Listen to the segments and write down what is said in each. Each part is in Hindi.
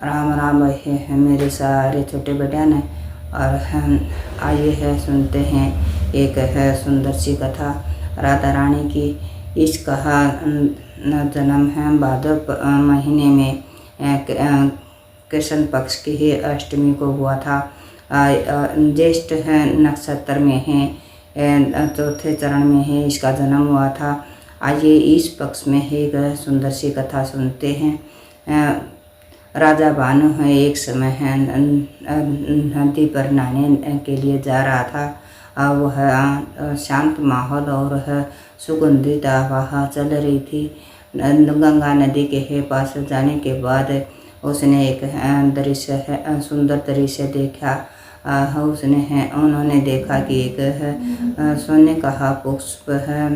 राम राम रहे हैं मेरे सारे छोटे बहन। और हम आइए है सुनते हैं एक है सुंदर सी कथा राधा रानी की। इस कहा जन्म है भाद्र महीने में कृष्ण पक्ष की ही अष्टमी को हुआ था। ज्येष्ठ है नक्षत्र में है, चौथे चरण में है इसका जन्म हुआ था। आइए इस पक्ष में एक सुंदर सी कथा सुनते हैं। राजा भानु है एक समय है नदी पर नहाने के लिए जा रहा था। वह शांत माहौल और सुगंधित हवा चल रही थी। गंगा नदी के पास जाने के बाद उसने एक दृश्य है सुंदर दृश्य देखा। उन्होंने देखा कि एक सोने का पुष्प है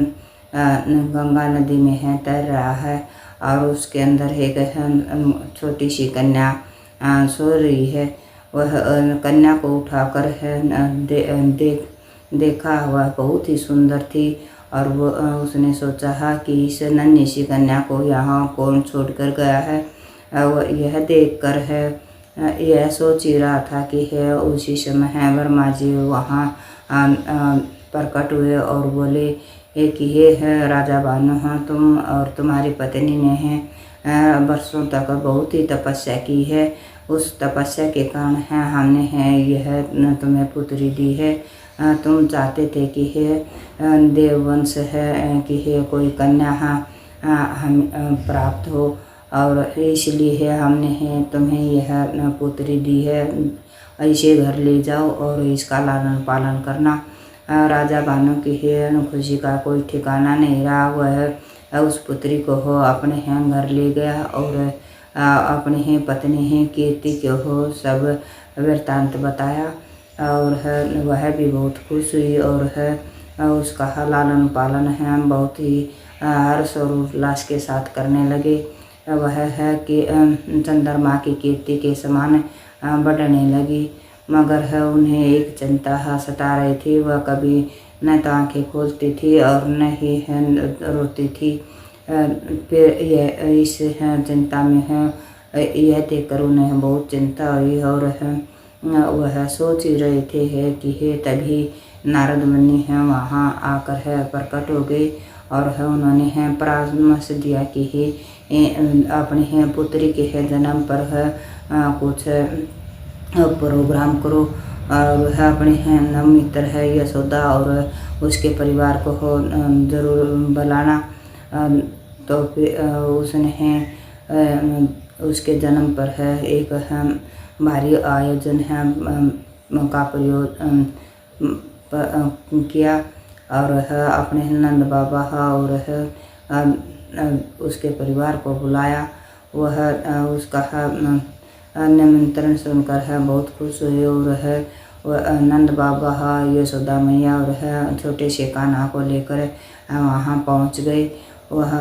गंगा नदी में है तैर रहा है और उसके अंदर एक छोटी सी कन्या सो रही है। वह कन्या को उठाकर देखा वह बहुत ही सुंदर थी और वो उसने सोचा कि इस नन्ही सी कन्या को यहाँ कौन छोड़कर गया है। यह देखकर यह सोच ही रहा था कि उसी समय ब्रह्मा जी वहाँ प्रकट हुए और बोले कि ये है राजा भानु, तुम और तुम्हारी पत्नी ने वर्षों तक बहुत ही तपस्या की है। उस तपस्या के कारण हमने यह तुम्हें पुत्री दी है। तुम चाहते थे कि देववंश कि कोई कन्या हम प्राप्त हो और इसलिए हमने तुम्हें यह पुत्री दी है। इसे घर ले जाओ और इसका लालन पालन करना। राजा भानु की खुशी का कोई ठिकाना नहीं रहा। वह उस पुत्री को अपने घर ले गया और अपनी पत्नी कीर्ति को सब वृत्तांत बताया और वह भी बहुत खुश हुई और उसका लालन पालन बहुत ही हर्ष और उल्लास के साथ करने लगे। वह कि चंद्रमा की कीर्ति के समान बढ़ने लगी। मगर उन्हें एक चिंता सता रही थी। वह कभी न तो आँखें खोलती थी और न ही रोती थी। फिर इस चिंता में यह देखकर उन्हें बहुत चिंता हुई और वह सोच ही रहे थे कि तभी नारद मुनि वहाँ आकर प्रकट हो गए और उन्होंने परामर्श दिया कि अपनी पुत्री के जन्म पर कुछ प्रोग्राम करो और वह अपने मित्र यशोदा और उसके परिवार को जरूर बुलाना। तो फिर उसने उसके जन्म पर एक भारी आयोजन का प्रयोग किया और अपने नंद बाबा और उसके परिवार को बुलाया। वह उसका निमंत्रण सुनकर बहुत खुश हुए और वह नंद बाबा यशोदा मैया और छोटे से कान्हा को लेकर वहाँ पहुँच गए। वह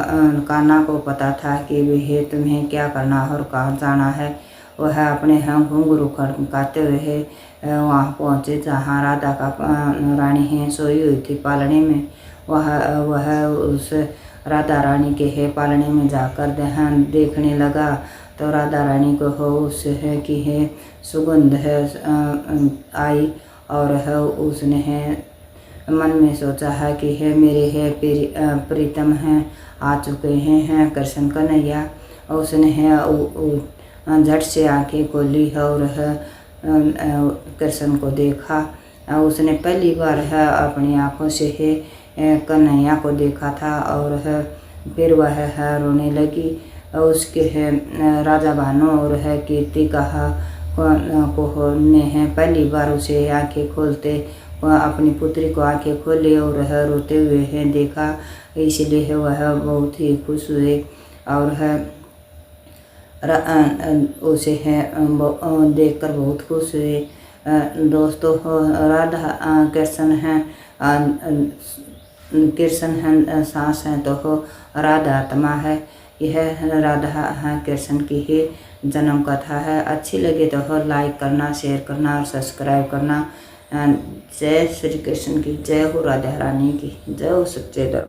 कान्हा को पता था कि वे तुम्हें क्या करना और कहाँ जाना है। वह अपने घुंघरू खड़काते हुए वहाँ पहुँचे जहाँ राधा का रानी सोई हुई थी पालने में। वह उस राधा रानी के पालने में जाकर देखने लगा तो राधा रानी को उस की सुगंध आई और उसने मन में सोचा कि मेरे प्रीतम आ चुके हैं कृष्ण कन्हैया। उसने झट से आंखें खोली और कृष्ण को देखा। उसने पहली बार अपनी आँखों से कन्हैया को देखा था और फिर वह रोने लगी। उसके राजा भानु और कीर्ति को ने पहली बार उसे आंखें खोलते अपनी पुत्री को आंखें खोले और रोते हुए देखा। इसलिए वह बहुत ही खुश हुए और उसे देखकर बहुत खुश हुए। दोस्तों राधा कृष्ण सांस है तो राधा आत्मा है। यह राधा कृष्ण की ही जन्म कथा है। अच्छी लगे तो लाइक करना, शेयर करना और सब्सक्राइब करना। जय श्री कृष्ण की जय हो, राधा रानी की जय हो, सच्चे दरबार।